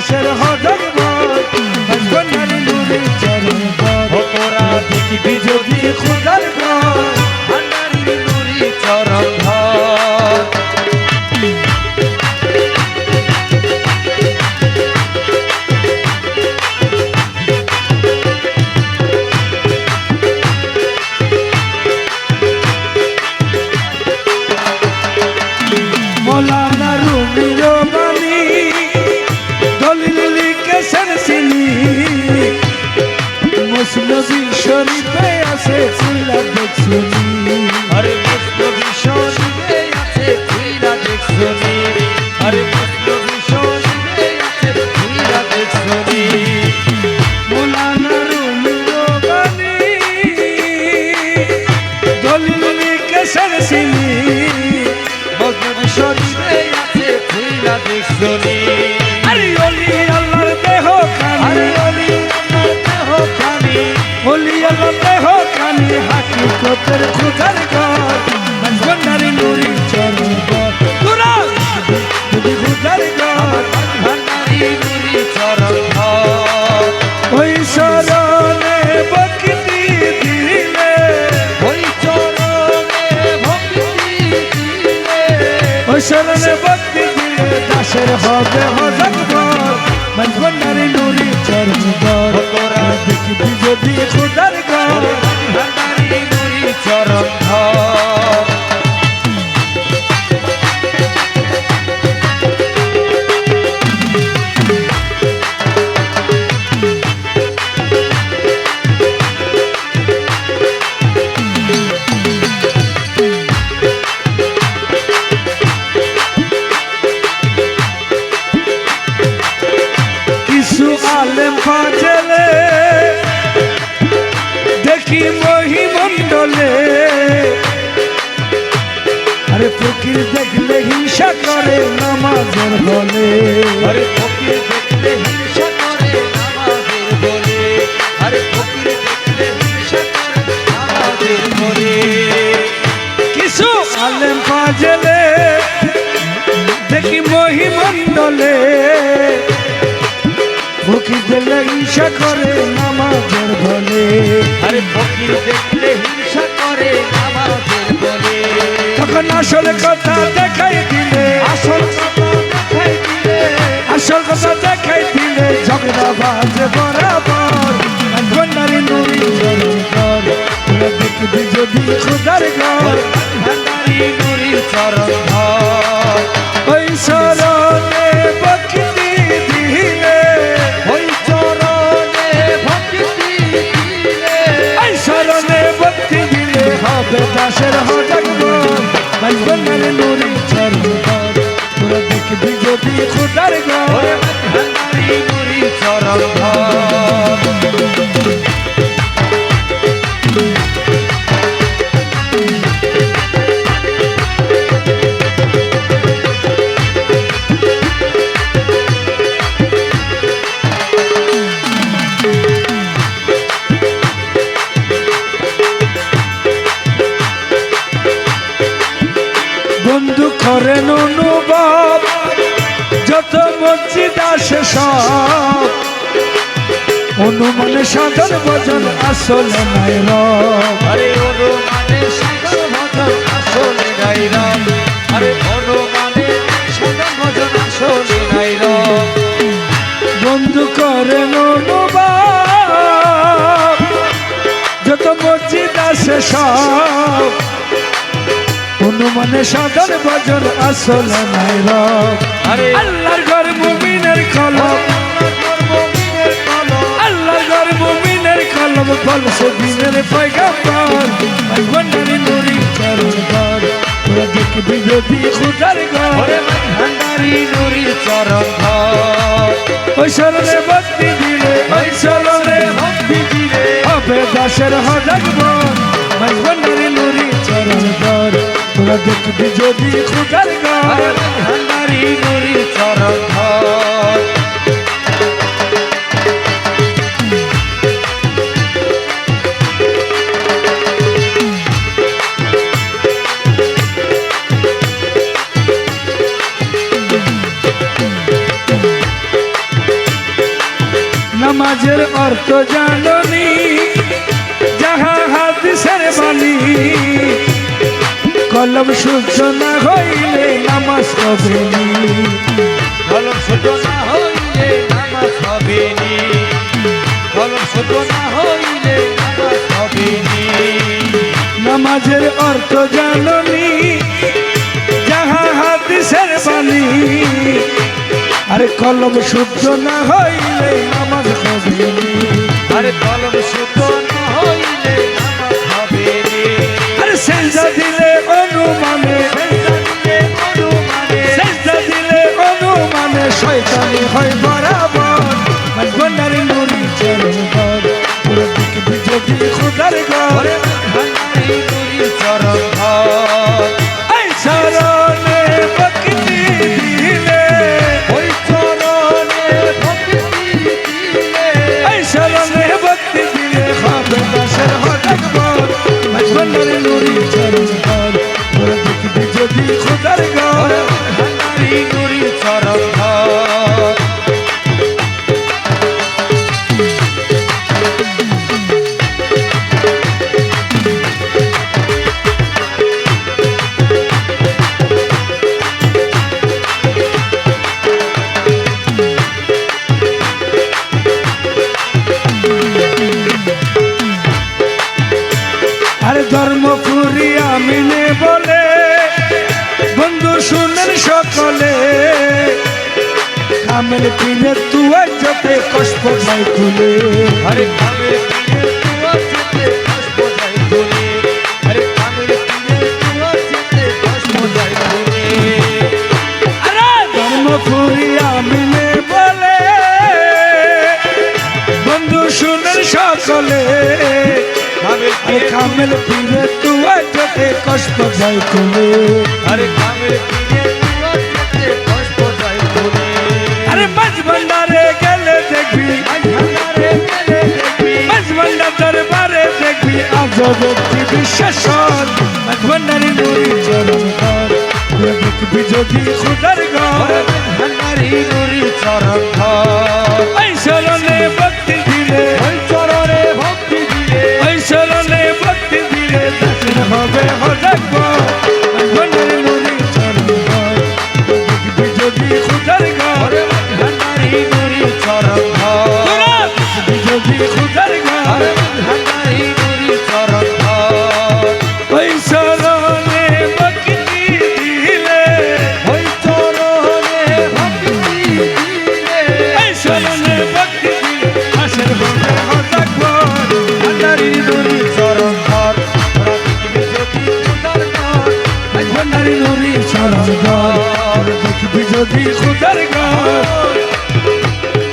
দাসের হজর ভান্ডারি নুরি চরণ তোরা দেখবি যদি খুদার ভান্ডারি নুরি চরণ মৌলানা রুমি রবানি দলিল লিখেছেন তিনি মুসলিম শরীফে আছে খুলা দেখছুনি আরে মুসলিম শরীফে আছে খুইলা দেখছুনি আরে মুসলিম শরীফে আছে খুইলা দেখছুনি মৌলানা রুমি রবানি দলিল লিখেছেন তিনি মুসলিম শরীফে আছে খুইলা দেখছুনি আরে ওলি আল্লাহর দেহ আরে কানি ওলি আল্লাহর দেহ খানি ওলি আল্লাহর দেহ কানি হাকিকতের খুদার ঘর ভান্ডারি নুরি চরণ তোরা যদি খুদার ঘর ভান্ডারি নুরি চরণ ওই শরণে ভক্তি দিলে ওই চরণে ভক্তি দিলে ওই শরণে ভক্তি দিলে দাসের হবে হজর ভান্ডারি নুরি চরণ তোরা দেখবি যদি খুদার ঘর ভান্ডারি নুরি চরণ কিছু আলেম ফাজলে দেখি মহিমণ্ডলে আরে ফকির দেখলে হিংসা করে নামাজের বলে আরে ফকির দেখলে হিংসা করে নামাজের বলে আরে ফকির দেখলে হিংসা করে নামাজের বলে কিছু আলেম ফাজলে দেখি মহিমণ্ডলে ফকির দেখলে হিংসা করে নামাজের বলে আরে ফকির দেখলে হিংসা করে নামাজের বলে তখন আসল কথা দেখাই দিলে আসল কথা দেখাই দিলে আসল কথা দেখাই দিলে ঝগড়া বাজে বরাবর ভান্ডারি নুরি চরণ ঘর তোরা দেখবি যদি খুদার ঘর ভান্ডারি নুরি চরণ ওই শরণে ভক্তি দিলে ওই চরণে ভক্তি দিলে ওই শরণে ভক্তি দিলে হবে দাসের হজর ভান্ডারি নুরি চরণ ঘর তোরা দেখবি যদি খুদার ঘর ভান্ডারি নুরি চরণ বন্ধু করেন অনুভব যত মসজিদ আসে সব অনুমানে সাধন ভজন আসলে নাই রব আরে অনুমানে সাধন ভজন আসলে নাই রাম আরে অনুমানে সাধন ভজন আসলে নাই রাম বন্ধু করেন অনুভব যত মসজিদ আসে সব অনুমানে সাধন ভজন আসলে নাই রব আরে আল্লাহর ঘর মুমিনের কলম আল্লাহর ঘর মুমিনের কলম বলছে দিনের পয়গাম্বর ভান্ডারি নুরি চরণ ঘর তোরা দেখবি যদি খুদার ঘর ভান্ডারি নুরি চরণ ওই শরণে ভক্তি দিলে ওই শরণে ভক্তি দিলে হবে দাসের হজর ভান্ডারি নুরি চরণ ঘর তোরা দেখবি যদি খুদার ঘর ভান্ডারি নুরি চরণ নামাজের অর্থ জাননি যাহা হাদিসের বাণী কলম সূর্য না হইলে নামাজ হবে নি কলম শুদ্ধ না হইলে নামাজ হবে নি কলম শুদ্ধ না হইলে নামাজ হবে নি নামাজের অর্থ জাননি যাহা হাদিসের বাণী আরে কলম শুদ্ধ না হইলে নামাজ হবে নি আরে কলম শুদ্ধ না হইলে নামাজ হবে নি আরে সেজদা দিলে অনুমানে সেজদা দিলে অনুমানে শয়তানি হয় বরাবর মাঝবন্ডারি নুরি চরণ ঘর পুরো দেখবি যদি খুদার ঘর ভান্ডারি নুরি চরণ ঘর এই চরণে ভক্তি দিলে ওই চরণে ভক্তি দিলে এই চরণে ভক্তি দিলে হবে দাসের হঠাৎ ঘর মাঝবন্ডারি নুরি চরণ ঘর পুরো দেখবি যদি খুদার ঘর ভান্ডারি নুরি চরণ ঘর আরে ধর্মপুরি আমিনে বলে বন্ধু শুনেন সকলে কামেল পিনে তুয়া যতে কষ্ট যাই খুলে হরে কামের পিনে তুয়া যেতে কষ্ট যাই বলে হরে কামের পিনে তুয়া যেতে কষ্ট যাই বলে আরে ধর্মপুরি আমিনে বলে বন্ধু শুনেন সকলে কামের আরে কামেল পিনে তুয়া যতে কষ্ট যাই খুলে হরে কামের পিনে তুয়া যেতে কষ্ট যাই বলে আরে মাঝ ভান্ডারে গেলে দেখবি ভান্ডারে গেলে দেখবি মাঝ ভান্ডার দরবারে দেখবি আজ ব্যক্তি বিশেষণ মাঝ ভান্ডারি নুরি চরণ ঘর পুরো দেখবি যদি খুদার ঘর ভান্ডারি নুরি চরণ ঘর ওই চরণে ভক্তি দিলে ওই চরণে ভক্তি দিলে ওই চরণে ভক্তি দিলে দাসের হবে হঠাৎ ঘর মাঝ ভান্ডারি নুরি চরণ ঘর পুরো দেখবি যদি খুদার ঘর ভান্ডারি নুরি চরণ ঘর পুরো দেখবি যদি খুদার ঘর ভান্ডারি নুরি চরণ ঘর ওই চরণে ভক্তি দিলে ওই চরণে ভক্তি দিলে এই চরণে ভক্তি দিলে দাসের হবে হঠাৎ ঘর ভান্ডারি নুরি চরণ ঘর ওরা দেখবি যদি খুদার ঘর ভান্ডারি নুরি চরণ ঘর ওরে দেখবি যদি খুদার ঘর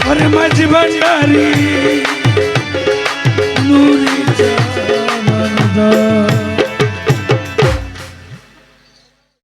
ওরে মাঝ ভান্ডারি